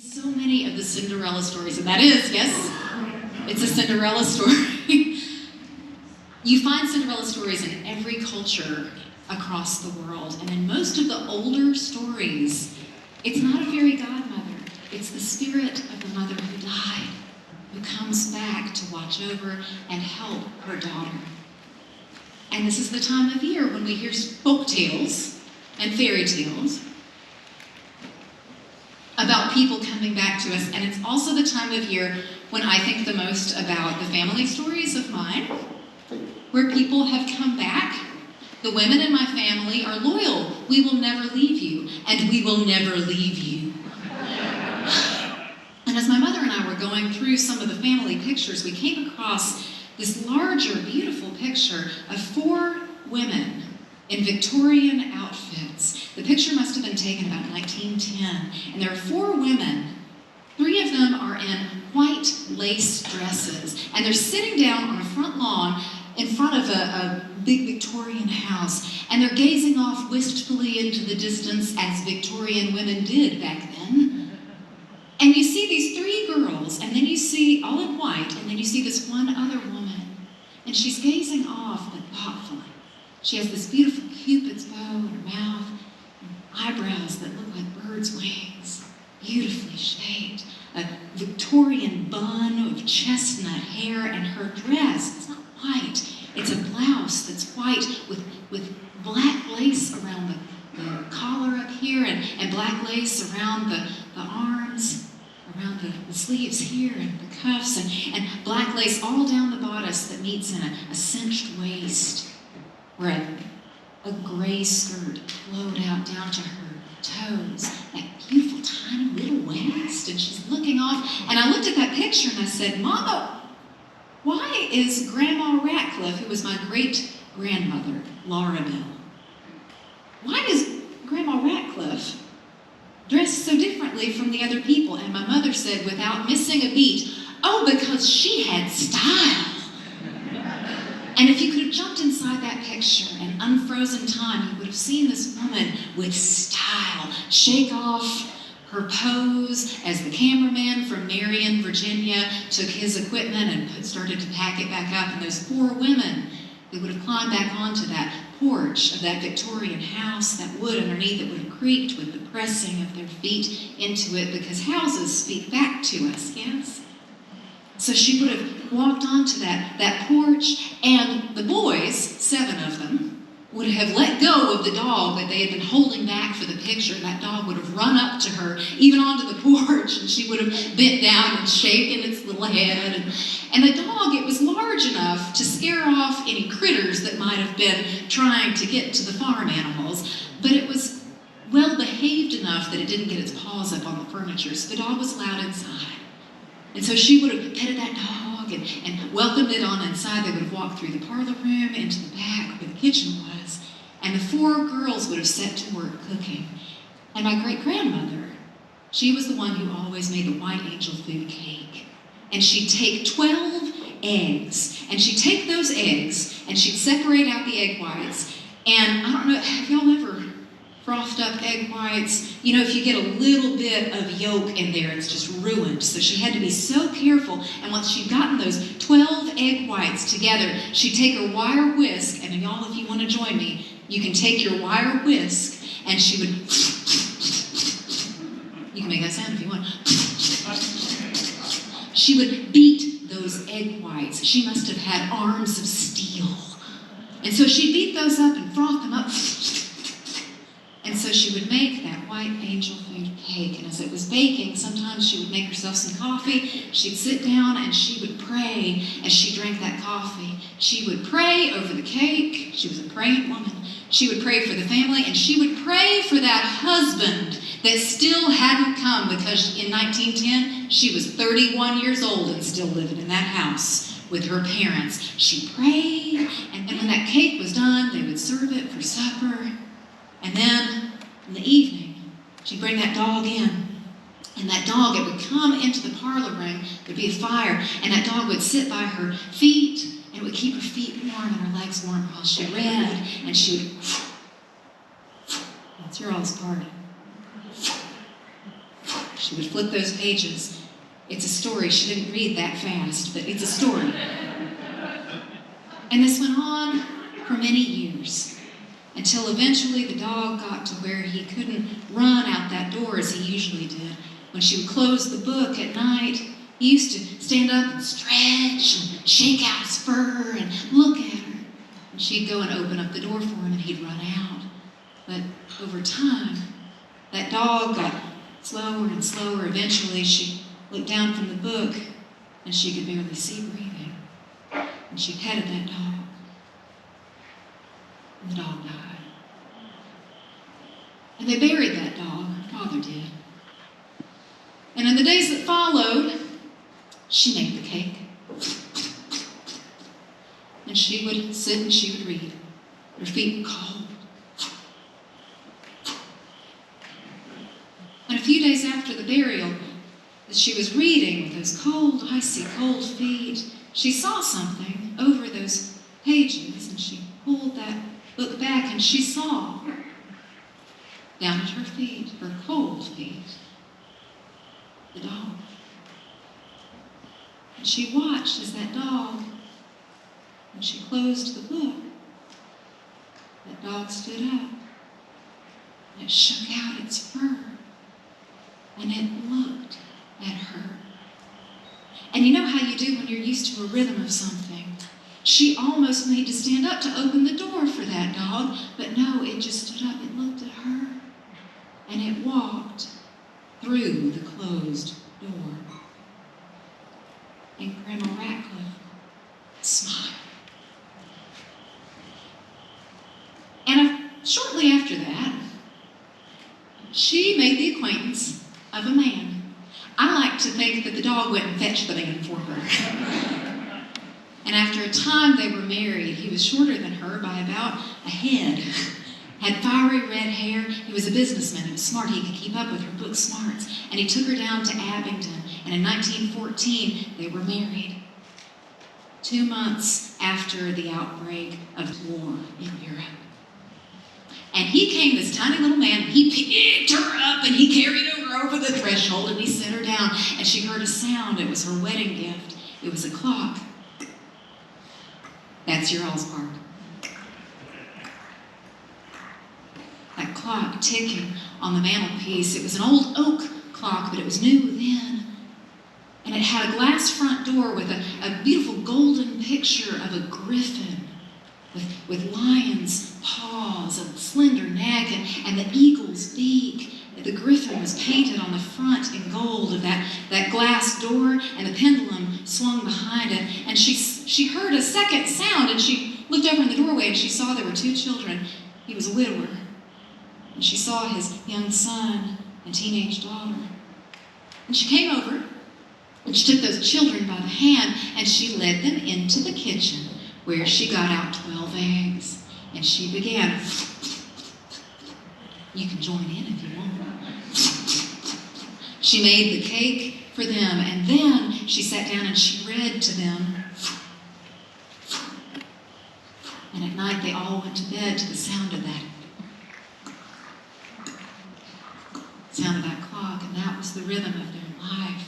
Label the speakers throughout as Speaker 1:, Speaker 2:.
Speaker 1: So many of the Cinderella stories, and that is, yes, it's a Cinderella story. You find Cinderella stories in every culture across the world, and in most of the older stories, it's not a fairy godmother. It's the spirit of the mother who died, who comes back to watch over and help her daughter. And this is the time of year when we hear folk tales and fairy tales about people coming back to us. And it's also the time of year when I think the most about the family stories of mine, where people have come back. The women in my family are loyal. We will never leave you, and we will never leave you. And as my mother and I were going through some of the family pictures, we came across this larger, beautiful picture of 4 women in Victorian outfits. The picture must have been taken about 1910, and there are 4 women. 3 of them are in white lace dresses, and they're sitting down on a front lawn in front of a big Victorian house, and they're gazing off wistfully into the distance as Victorian women did back then. And you see these 3 girls, and then you see all in white, and then you see this one other woman, and she's gazing off but thoughtfully. She has this beautiful Cupid's bow in her mouth, and eyebrows that look like birds' wings, beautifully shaped, a Victorian bun of chestnut hair, and her dress, it's not white, it's a blouse that's white with black lace around the collar up here, and black lace around the arms, around the sleeves here, and the cuffs, and black lace all down the bodice that meets in a cinched waist, where a gray skirt flowed out down to her toes, that beautiful tiny little waist, and she's looking off. And I looked at that picture and I said, Mama, why is Grandma Ratcliffe, who was my great-grandmother, Laura Bell, why is Grandma Ratcliffe dressed so differently from the other people? And my mother said, without missing a beat, oh, because she had style. And if you could have jumped inside that picture in unfrozen time, you would have seen this woman with style shake off her pose as the cameraman from Marion, Virginia, took his equipment and started to pack it back up. And those 4 women that would have climbed back onto that porch of that Victorian house, that wood underneath it would have creaked with the pressing of their feet into it, because houses speak back to us, yes? So she would have walked onto that porch, and the boys, 7 of them, would have let go of the dog that they had been holding back for the picture, and that dog would have run up to her, even onto the porch, and she would have bent down and shaken its little head. And the dog, it was large enough to scare off any critters that might have been trying to get to the farm animals, but it was well behaved enough that it didn't get its paws up on the furniture, so the dog was allowed inside. And so she would have petted that dog and welcomed it on inside. They would have walked through the parlor room into the back where the kitchen was. And the 4 girls would have set to work cooking. And my great-grandmother, she was the one who always made the white angel food cake. And she'd take 12 eggs. And she'd take those eggs and she'd separate out the egg whites. And I don't know, have y'all ever frothed up egg whites? You know, if you get a little bit of yolk in there, it's just ruined. So she had to be so careful. And once she'd gotten those 12 egg whites together, she'd take her wire whisk, and y'all, if you want to join me, you can take your wire whisk, and she would, you can make that sound if you want. She would beat those egg whites. She must have had arms of steel. And so she'd beat those up and froth them up. And so she would make that white angel food cake. And as it was baking, sometimes she would make herself some coffee. She'd sit down and she would pray as she drank that coffee. She would pray over the cake. She was a praying woman. She would pray for the family, and she would pray for that husband that still hadn't come, because in 1910, she was 31 years old and still living in that house with her parents. She prayed, and then when that cake was done, they would serve it for supper. And then, in the evening, she'd bring that dog in. And that dog, it would come into the parlor room, there'd be a fire, and that dog would sit by her feet, and it would keep her feet warm and her legs warm while she read, and she would, that's your all's part. She would flip those pages. It's a story. She didn't read that fast, but it's a story. And this went on for many years, until eventually the dog got to where he couldn't run out that door as he usually did. When she would close the book at night, he used to stand up and stretch and shake out his fur and look at her. And she'd go and open up the door for him and he'd run out. But over time, that dog got slower and slower. Eventually, she looked down from the book and she could barely see breathing. And she petted that dog. And the dog died. And they buried that dog. Her father did. And in the days that followed, she made the cake. And she would sit and she would read. Her feet were cold. And a few days after the burial, as she was reading with those cold, icy, cold feet, she saw something over those pages, and she pulled that book back, and she saw, down at her feet, her cold feet, the dog. And she watched as that dog, when she closed the book, that dog stood up, and it shook out its fur, and it looked at her. And you know how you do when you're used to a rhythm of something. She almost made to stand up to open the door for that dog, but no, it just stood up, it looked at her, and it walked through the closed door. And Grandma Ratcliffe smiled. And shortly after that, she made the acquaintance of a man. I like to think that the dog went and fetched the man for her. And after a time they were married. He was shorter than her by about a head. Had fiery red hair. He was a businessman. He was smart. He could keep up with her book smarts. And he took her down to Abingdon. And in 1914, they were married. 2 months after the outbreak of war in Europe. And he came, this tiny little man, he picked her up and he carried her over the threshold and he set her down. And she heard a sound. It was her wedding gift. It was a clock. That's your all's part. That clock ticking on the mantelpiece. It was an old oak clock, but it was new then. And it had a glass front door with a beautiful golden picture of a griffin with lion's paws, a slender neck, and the eagle's beak. The griffin was painted on the front in gold of that glass door, and the pendulum swung behind it. And she heard a second sound, and she looked over in the doorway, and she saw there were 2 children. He was a widower. And she saw his young son and teenage daughter. And she came over, and she took those children by the hand, and she led them into the kitchen, where she got out 12 eggs. And she began, you can join in if you want. She made the cake for them, and then she sat down and she read to them. And at night they all went to bed to the sound of that clock, and that was the rhythm of their life.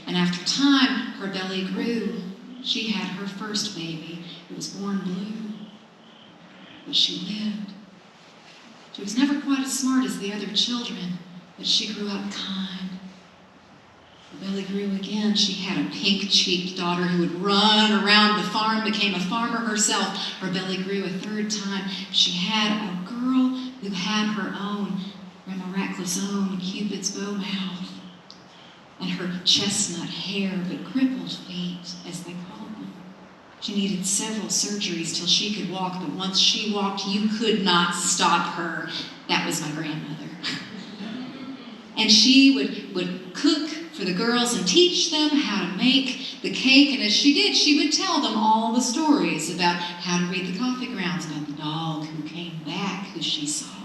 Speaker 1: And after time, her belly grew. She had her first baby. It was born blue, but she lived. She was never quite as smart as the other children, but she grew up kind. Her belly grew again. She had a pink-cheeked daughter who would run around the farm, became a farmer herself. Her belly grew a 3rd time. She had a girl who had her own, Grandma Ratcliffe's own Cupid's bow mouth, and her chestnut hair, but crippled feet, as they called them. She needed several surgeries till she could walk, but once she walked, you could not stop her. That was my grandmother. And she would cook for the girls and teach them how to make the cake, and as she did, she would tell them all the stories about how to read the coffee grounds, about the dog who came back, who she saw.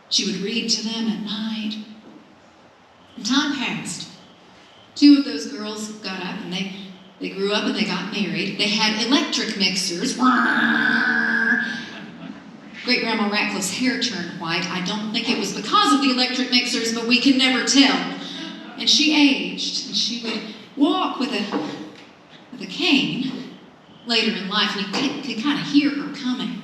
Speaker 1: She would read to them at night. And time passed. 2 of those girls got up and they grew up and they got married. They had electric mixers. Great-Grandma Ratcliffe's hair turned white. I don't think it was because of the electric mixers, but we can never tell. And she aged, and she would walk with a cane later in life, and you could kind of hear her coming.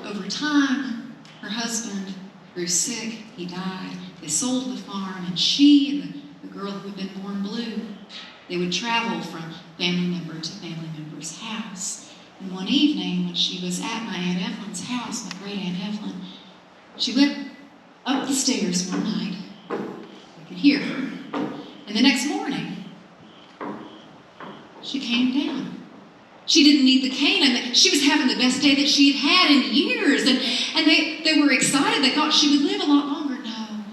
Speaker 1: Over time, her husband grew sick, he died, they sold the farm, and she and the girl who had been born blue, they would travel from family member to family member's house. And one evening, when she was at my Aunt Evelyn's house, my great Aunt Evelyn, she went up the stairs one night. I could hear her. And the next morning, she came down. She didn't need the cane. And she was having the best day that she had had in years. And they were excited. They thought she would live a lot longer. No.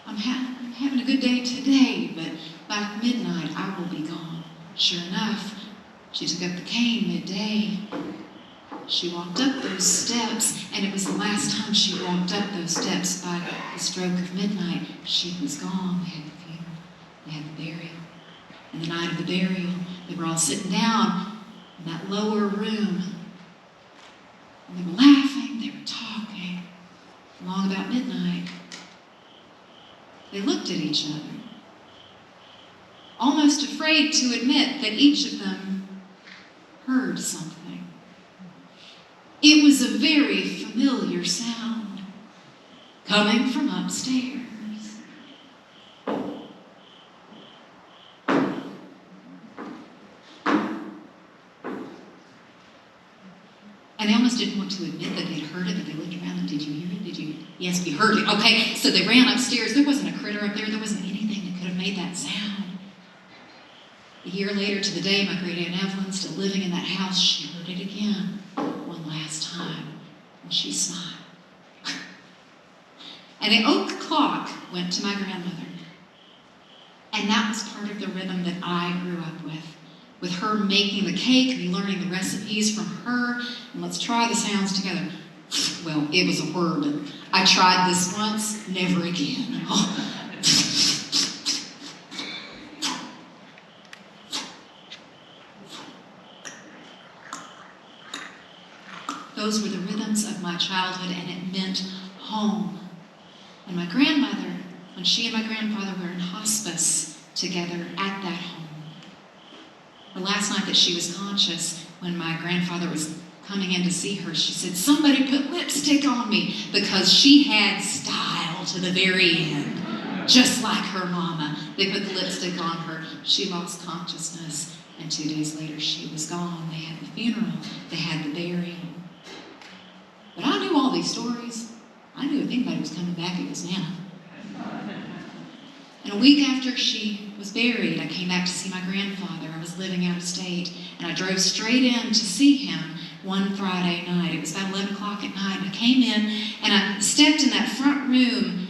Speaker 1: I'm having a good day today, but by midnight, I will be gone. Sure enough, she took up the cane midday. She walked up those steps, and it was the last time she walked up those steps by the stroke of midnight. She was gone. They had the funeral. They had the burial. And the night of the burial, they were all sitting down in that lower room. And they were laughing, they were talking. Along about midnight, they looked at each other, almost afraid to admit that each of them heard something. It was a very familiar sound coming from upstairs. And they almost didn't want to admit that they'd heard it, but they looked around and, did you hear it? Did you? Yes, we heard it. Okay, so they ran upstairs. There wasn't a critter up there. There wasn't anything that could have made that sound. A year later to the day, my great Aunt Evelyn, still living in that house, she heard it again, one last time, and she smiled. And the oak clock went to my grandmother. And that was part of the rhythm that I grew up with her making the cake, me learning the recipes from her, and let's try the sounds together. Well, it was a whirl, but I tried this once, never again. Those were the rhythms of my childhood, and it meant home. And my grandmother, when she and my grandfather were in hospice together at that home, the last night that she was conscious, when my grandfather was coming in to see her, she said, "Somebody put lipstick on me," because she had style to the very end, just like her mama. They put the lipstick on her. She lost consciousness, and 2 days later she was gone. They had the funeral. They had the burial. But I knew all these stories. I knew if anybody was coming back, it was Nana. And a week after she was buried, I came back to see my grandfather. I was living out of state, and I drove straight in to see him one Friday night. It was about 11 o'clock at night, and I came in, and I stepped in that front room,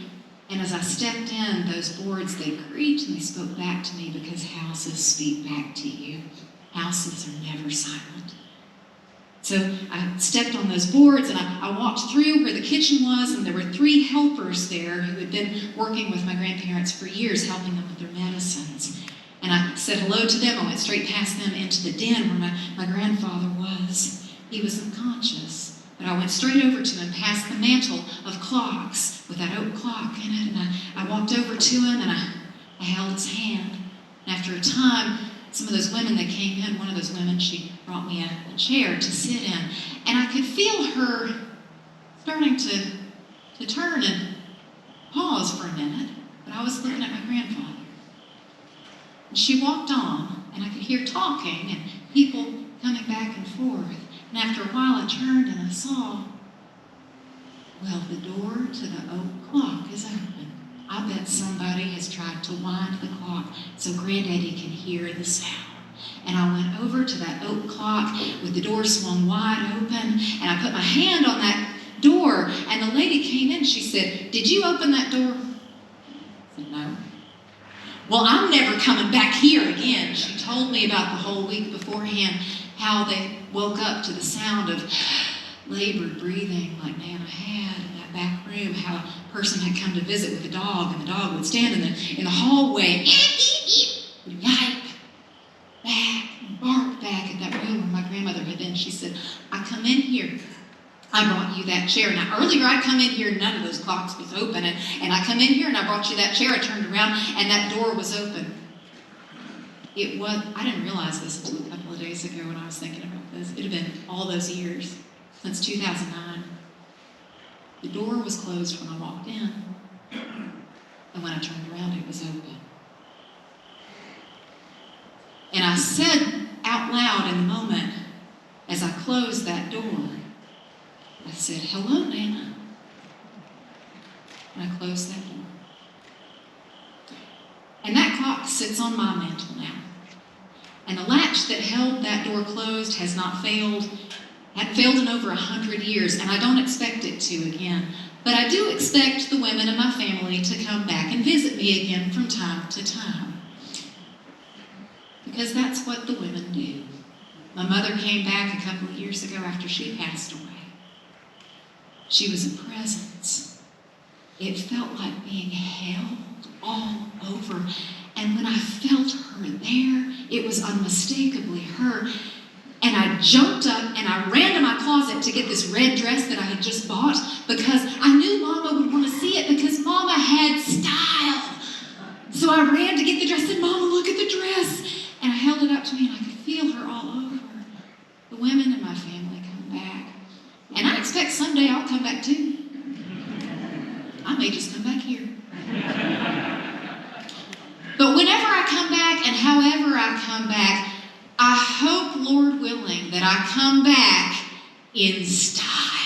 Speaker 1: and as I stepped in, those boards, they creaked, and they spoke back to me, because houses speak back to you. Houses are never silent. So I stepped on those boards, and I walked through where the kitchen was, and there were 3 helpers there who had been working with my grandparents for years, helping them with their medicines. And I said hello to them. I went straight past them into the den where my grandfather was. He was unconscious. But I went straight over to him, past the mantle of clocks with that oak clock in it, and I walked over to him, and I held his hand. And after a time, some of those women that came in, one of those women, she brought me a chair to sit in. And I could feel her starting to turn and pause for a minute. But I was looking at my grandfather. And she walked on, and I could hear talking and people coming back and forth. And after a while, I turned and I saw, well, the door to the oak clock is open. I bet somebody has tried to wind the clock so Granddaddy can hear the sound. And I went over to that oak clock with the door swung wide open, and I put my hand on that door, and the lady came in. She said, "Did you open that door?" I said, "No." "Well, I'm never coming back here again." She told me about the whole week beforehand, how they woke up to the sound of labored breathing like Nana had in that back room, how a person had come to visit with a dog, and the dog would stand in the hallway and would yipe back and bark back at that room where my grandmother had been. She said, I come in here I brought you that chair. Now, earlier I'd come in here and none of those clocks was open. And I come in here and I brought you that chair. I turned around and that door was open. I didn't realize this until a couple of days ago when I was thinking about this. It had been all those years, since 2009. The door was closed when I walked in. And when I turned around, it was open. And I said out loud in the moment, as I closed that door, I said, "Hello, Nana." And I closed that door. And that clock sits on my mantle now. And the latch that held that door closed has not failed. Hadn't failed in over 100 years, and I don't expect it to again. But I do expect the women in my family to come back and visit me again from time to time. Because that's what the women do. My mother came back a couple of years ago after she passed away. She was a presence. It felt like being held all over. And when I felt her there, it was unmistakably her. And I jumped up and I ran to my closet to get this red dress that I had just bought because I knew Mama would want to see it because Mama had style. So I ran to get the dress and said, "Mama, look at the dress." And I held it up to me and I could feel her all over. The women in my family come back. And I expect someday I'll come back too. I may just come back here. But whenever I come back and however I come back, I hope, Lord willing, that I come back in style.